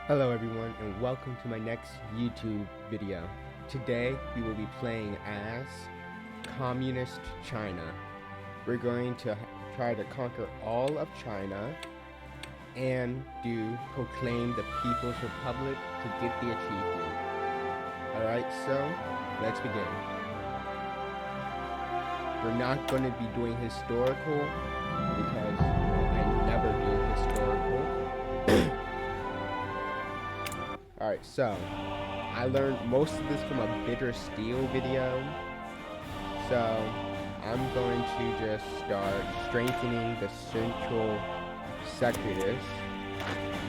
Hello everyone and welcome to my next YouTube video. Today we will be playing as Communist China. We're going to try to conquer all of China and proclaim the People's Republic to get the achievement. Alright, so let's begin. We're not going to be doing historical because I never do historical. Alright, so I learned most of this from a bitter steel video. So I'm going to just start strengthening the central separatists.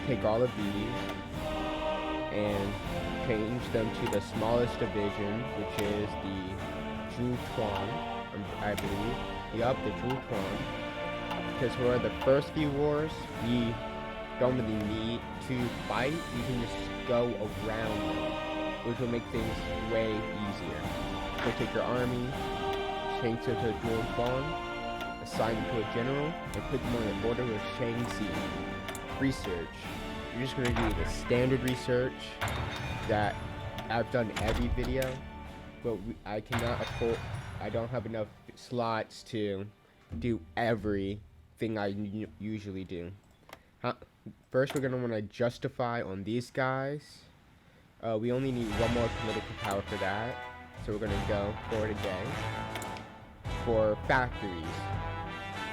Take all of these and change them to the smallest division, which is the Zhutuan, I believe. Yup, the Zhutuan. Because for the first few wars, we don't really need to fight. We can just go around them, which will make things way easier. So take your army, change it to a dual farm, assign it to a general, and put them on the border with Shaanxi. Research. You're just going to do the standard research that I've done every video, but I cannot afford, I don't have enough slots to do everything I usually do. First, we're going to want to justify on these guys. We only need one more political power for that. So we're going to go for today. For factories.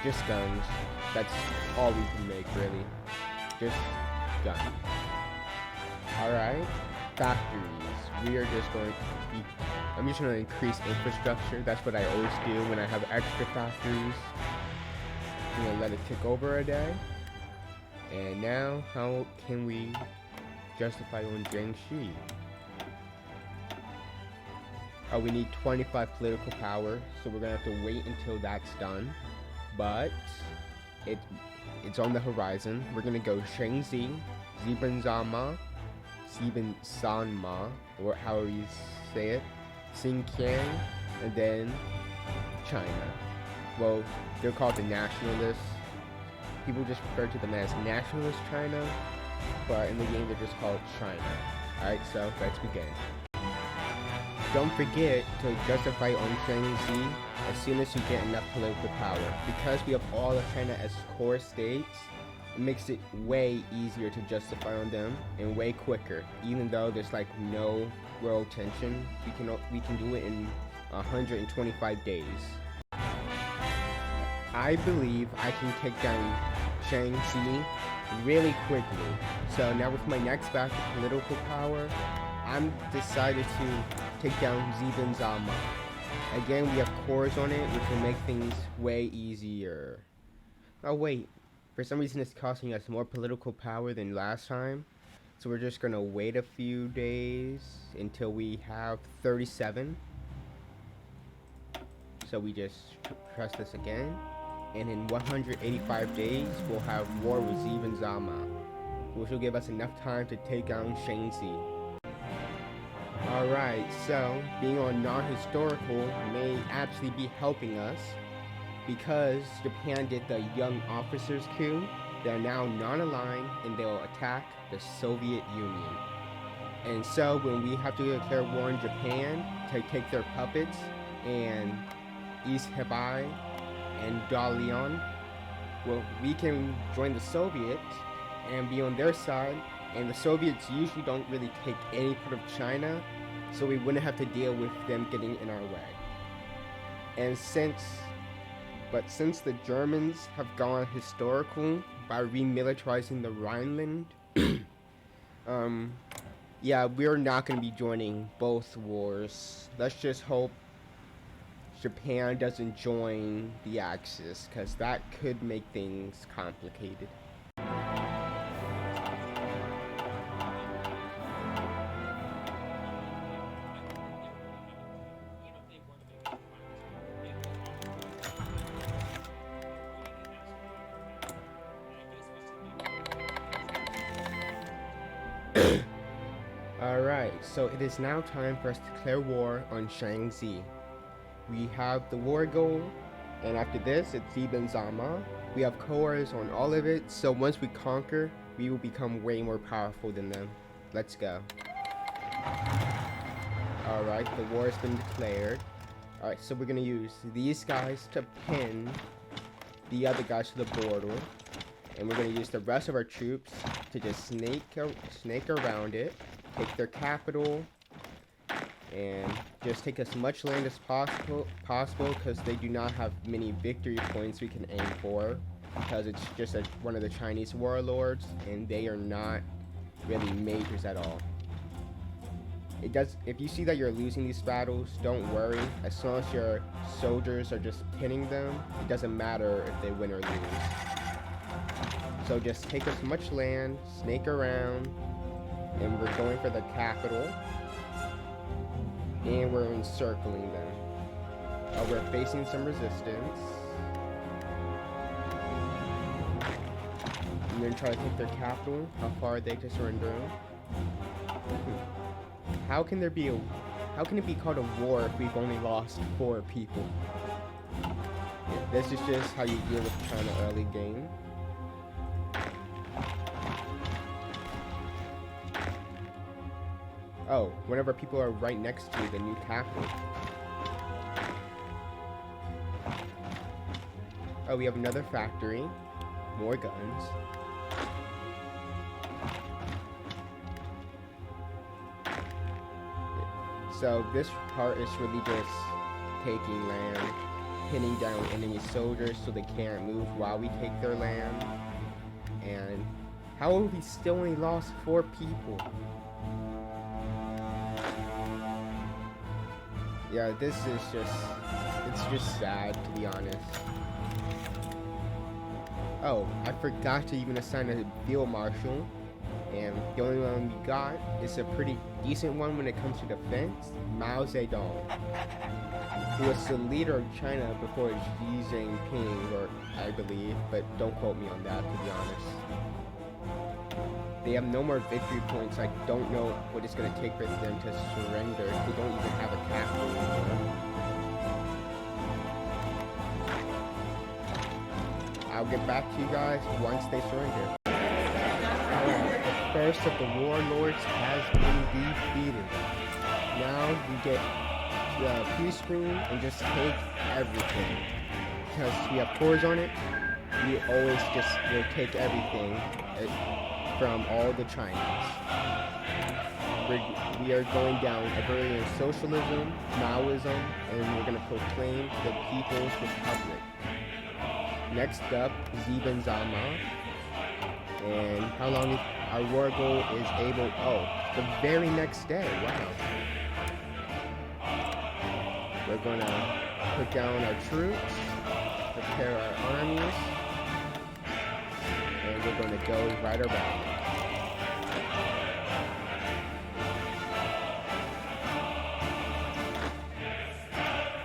Just guns. That's all we can make, really. Just guns. Alright. Factories. We are just going to be... I'm just going to increase infrastructure. That's what I always do when I have extra factories. I'm going to let it tick over a day. And now, how can we justify on Jiangxi? Oh, we need 25 political power, so we're gonna have to wait until that's done. But it's on the horizon. We're gonna go Shaanxi, Zibanzama, Zibansanma, or however you say it, Xinjiang, and then China. Well, they're called the nationalists. People just refer to them as nationalist China, but in the game they're just called China. Alright, so let's begin. Don't forget to justify on Shaanxi as soon as you get enough political power. Because we have all of China as core states, it makes it way easier to justify on them and way quicker. Even though there's like no world tension, we can do it in 125 days. I believe I can take down Shaanxi really quickly. So now with my next batch of political power, I'm decided to take down Zibanzama. Again, we have cores on it, which will make things way easier. Oh wait, for some reason it's costing us more political power than last time. So we're just gonna wait a few days until we have 37. So we just press this again. And in 185 days, we'll have war with Zibanzama, which will give us enough time to take down Shaanxi. Alright, so being on non-historical may actually be helping us because Japan did the young officers coup. They're now non-aligned and they'll attack the Soviet Union. And so when we have to declare war on Japan to take their puppets and East Hebei and Dalian, well, we can join the Soviets and be on their side, and the Soviets usually don't really take any part of China, so we wouldn't have to deal with them getting in our way. And since the Germans have gone historical by remilitarizing the Rhineland, yeah, we're not going to be joining both wars. Let's just hope Japan doesn't join the Axis, because that could make things complicated. Alright, so it is now time for us to declare war on Shaanxi. We have the war goal, and after this, it's Zibanzama. We have cores on all of it, so once we conquer, we will become way more powerful than them. Let's go. Alright, the war has been declared. Alright, so we're gonna use these guys to pin the other guys to the border. And we're gonna use the rest of our troops to just snake around it, take their capital, and just take as much land as possible because they do not have many victory points we can aim for, because it's just one of the Chinese warlords and they are not really majors at all. If you see that you're losing these battles, don't worry. As long as your soldiers are just pinning them, it doesn't matter if they win or lose. So just take as much land, snake around, and we're going for the capital. And we're encircling them. We're facing some resistance. I'm gonna try to take their capital. How far are they to surrender? How can it be called a war if we've only lost 4 people? This is just how you deal with China early game. Oh, whenever people are right next to the new capital. Oh, we have another factory. More guns. So this part is really just taking land, pinning down enemy soldiers so they can't move while we take their land. And how have we still only lost 4 people? Yeah, this is it's just sad, to be honest. Oh, I forgot to even assign a field marshal, and the only one we got is a pretty decent one when it comes to defense, Mao Zedong, who was the leader of China before Xi Jinping, or I believe, but don't quote me on that, to be honest. They have no more victory points. I don't know what it's going to take for them to surrender. They don't even have a capital anymore. I'll get back to you guys once they surrender. Alright, the first of the warlords has been defeated. Now we get the peace screen and just take everything. Because we have cores on it, we always just will take everything from all the Chinese. We are going down agrarian socialism, Maoism, and we're going to proclaim the People's Republic. Next up, Ziban Zama. And how long our war goal is able... Oh, the very next day. Wow. We're going to put down our troops, prepare our armies, and we're going to go right around.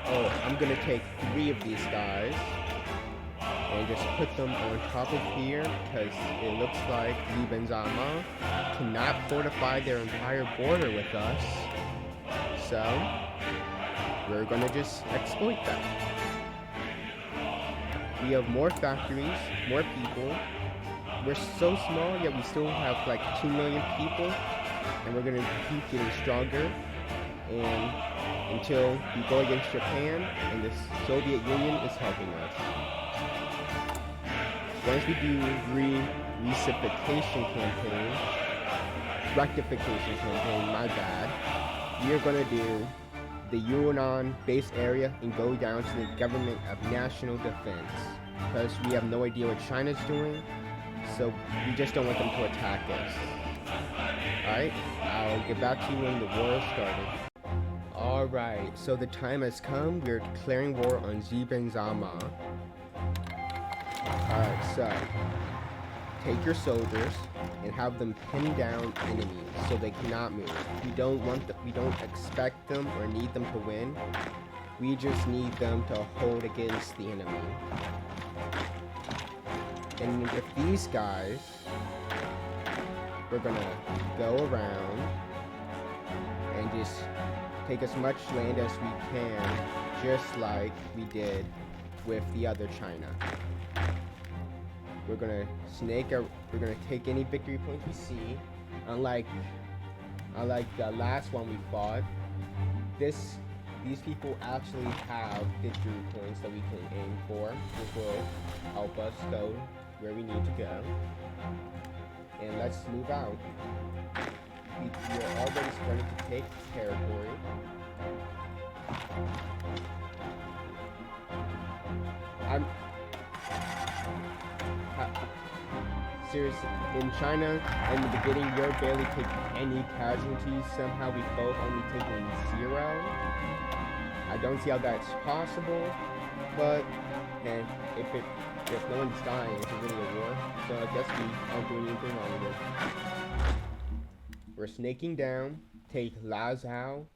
Oh, I'm going to take 3 of these guys and just put them on top of here, because it looks like Ziban Zama cannot fortify their entire border with us. So, we're going to just exploit that. We have more factories, more people. We're so small, yet we still have like 2 million people, and we're going to keep getting stronger and until we go against Japan and the Soviet Union is helping us. Once we do rectification campaign, my bad, we are going to do the Yunnan base area and go down to the Government of National Defense, because we have no idea what China's doing, so we just don't want them to attack us. Alright, I'll get back to you when the war started. Alright, so the time has come. We're declaring war on Ziban Zama. Alright, so take your soldiers and have them pin down enemies so they cannot move. We don't expect them or need them to win. We just need them to hold against the enemy. And with these guys, we're gonna go around and just take as much land as we can, just like we did with the other China. we're gonna we're gonna take any victory points we see. Unlike the last one we fought, these people actually have victory points that we can aim for, which will help us go where we need to go. And let's move out. We're already starting to take territory. Seriously, in China, in the beginning, you're barely taking any casualties. Somehow we both only taking 0. I don't see how that's possible, but if no one's dying, it's really a war. So I guess we aren't doing anything wrong with it. We're snaking down, take Lazhao,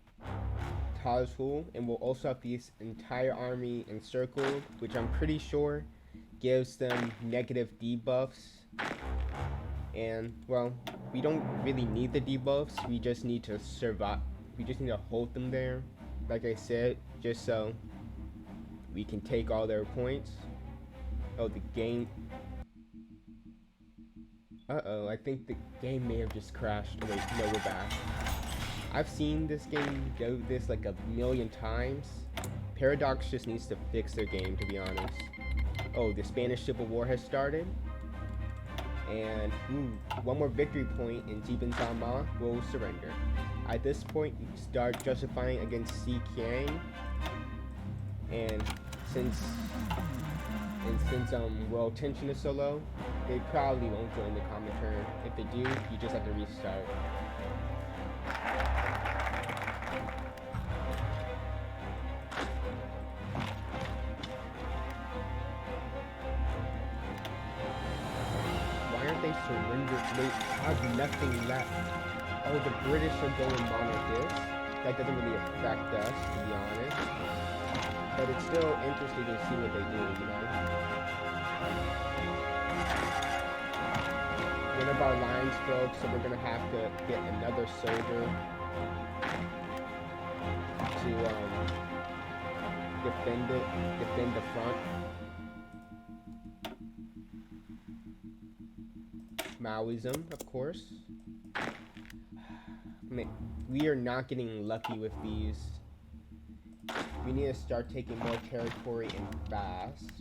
Tazhul, and we'll also have this entire army encircled, which I'm pretty sure gives them negative debuffs. And, well, we don't really need the debuffs, we just need to survive. We just need to hold them there, like I said, just so we can take all their points. Oh, the game. Uh-oh, I think the game may have just crashed. Wait, no, we're back. I've seen this game do this like a million times. Paradox just needs to fix their game, to be honest. Oh, the Spanish Civil War has started. And one more victory point and Jibin Zama will surrender. At this point, start justifying against Si Qiang. And since world tension is so low, they probably won't join the common turn. If they do, you just have to restart. Why aren't they surrendered? They have nothing left. Oh, the British are going monarchist. That doesn't really affect us, to be honest. But it's still interesting to see what they do, you know? One of our lines broke, so we're gonna have to get another soldier to defend the front. Maoism, of course. Man, we are not getting lucky with these. We need to start taking more territory and fast.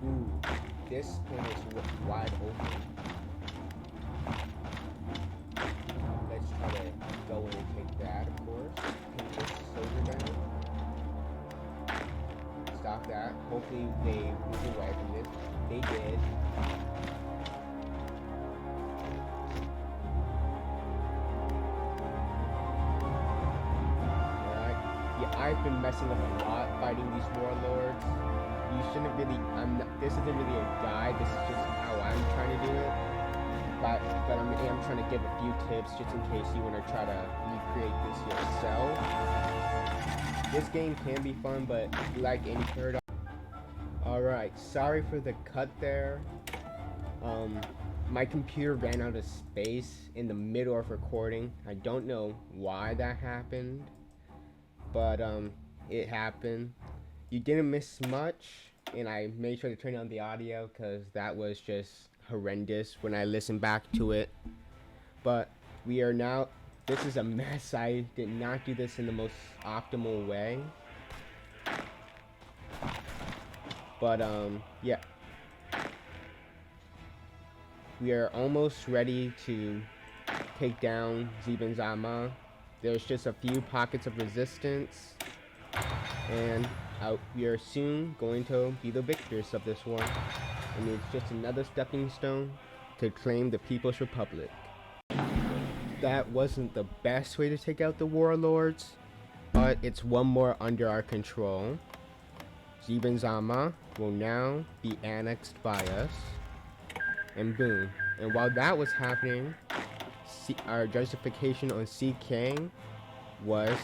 Ooh, this point is wide open. Let's try to go in and take that, of course. Pin this soldier down. Stop that. Hopefully they move away from this. They did. I've been messing up a lot fighting these warlords. You shouldn't really, this isn't really a guide, this is just how I'm trying to do it. But I'm trying to give a few tips just in case you want to try to recreate this yourself. This game can be fun, but like any paradox. Alright, sorry for the cut there. My computer ran out of space in the middle of recording. I don't know why that happened. But it happened. You didn't miss much, and I made sure to turn on the audio because that was just horrendous when I listened back to it. But we are now, this is a mess. I did not do this in the most optimal way. But yeah. We are almost ready to take down Jibin Zama. There's just a few pockets of resistance, and we are soon going to be the victors of this war. And it's just another stepping stone to claim the People's Republic. That wasn't the best way to take out the warlords, but it's one more under our control. Jibin Zama will now be annexed by us, and boom. And while that was happening, our justification on Si Qiang was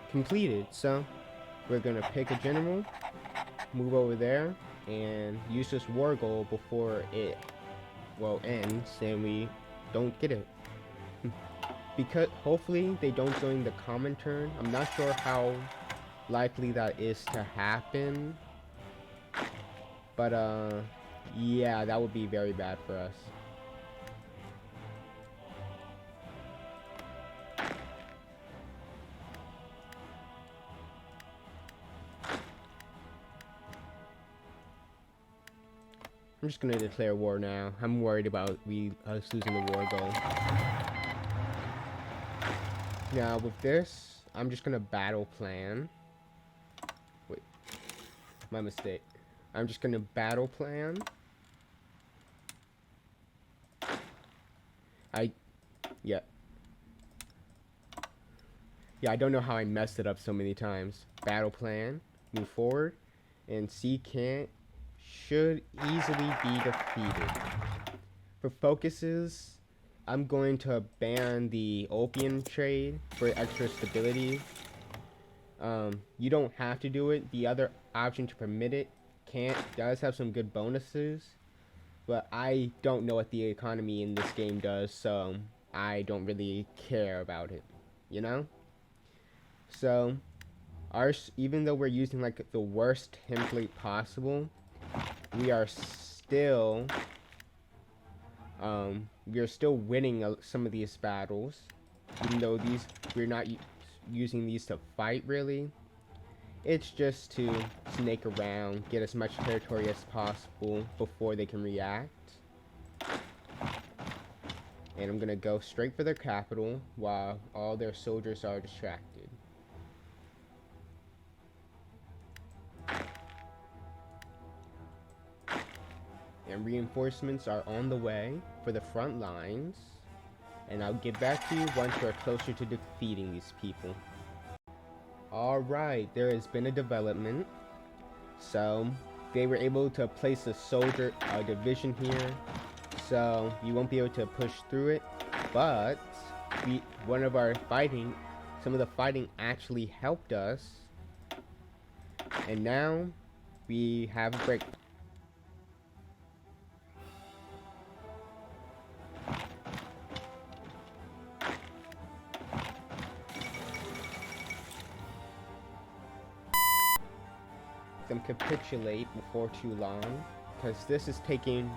completed. So we're gonna pick a general, move over there, and use this war goal before it ends, and we don't get it. because hopefully they don't join the common turn. I'm not sure how likely that is to happen, but yeah, that would be very bad for us. I'm just gonna declare war now. I'm worried about us losing the war goal. Now with this, I'm just gonna battle plan. Wait, my mistake. I'm just gonna battle plan. Yeah. Yeah, I don't know how I messed it up so many times. Battle plan, move forward, and C can't should easily be defeated. For focuses, I'm going to ban the opium trade for extra stability. You don't have to do it. The other option to permit it does have some good bonuses, but I don't know what the economy in this game does, so I don't really care about it, you know? So, even though we're using like the worst template possible, we are still winning some of these battles, even though we're not using these to fight really. It's just to snake around, get as much territory as possible before they can react. And I'm gonna go straight for their capital while all their soldiers are distracted. And reinforcements are on the way for the front lines. And I'll get back to you once we're closer to defeating these people. Alright, there has been a development. So, they were able to place a division here. So, you won't be able to push through it. But, some of the fighting actually helped us. And now, we have a break. Them capitulate before too long, because this is taking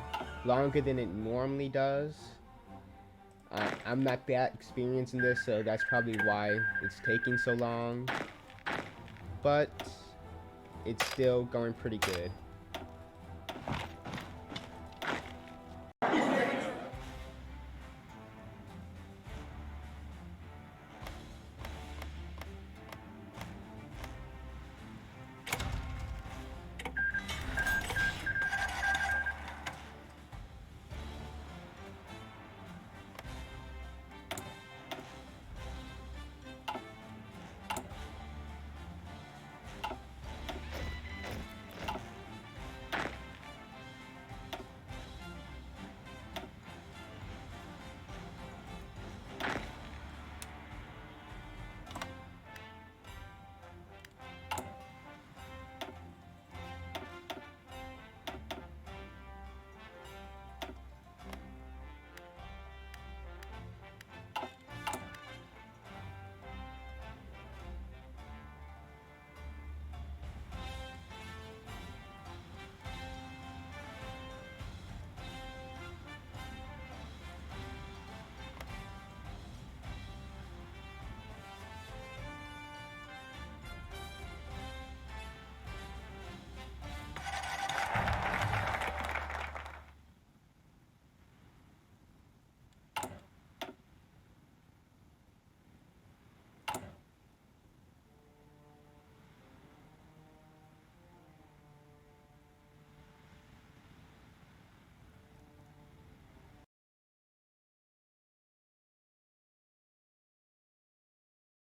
longer than it normally does. I'm not that experienced in this, so that's probably why it's taking so long, but it's still going pretty good.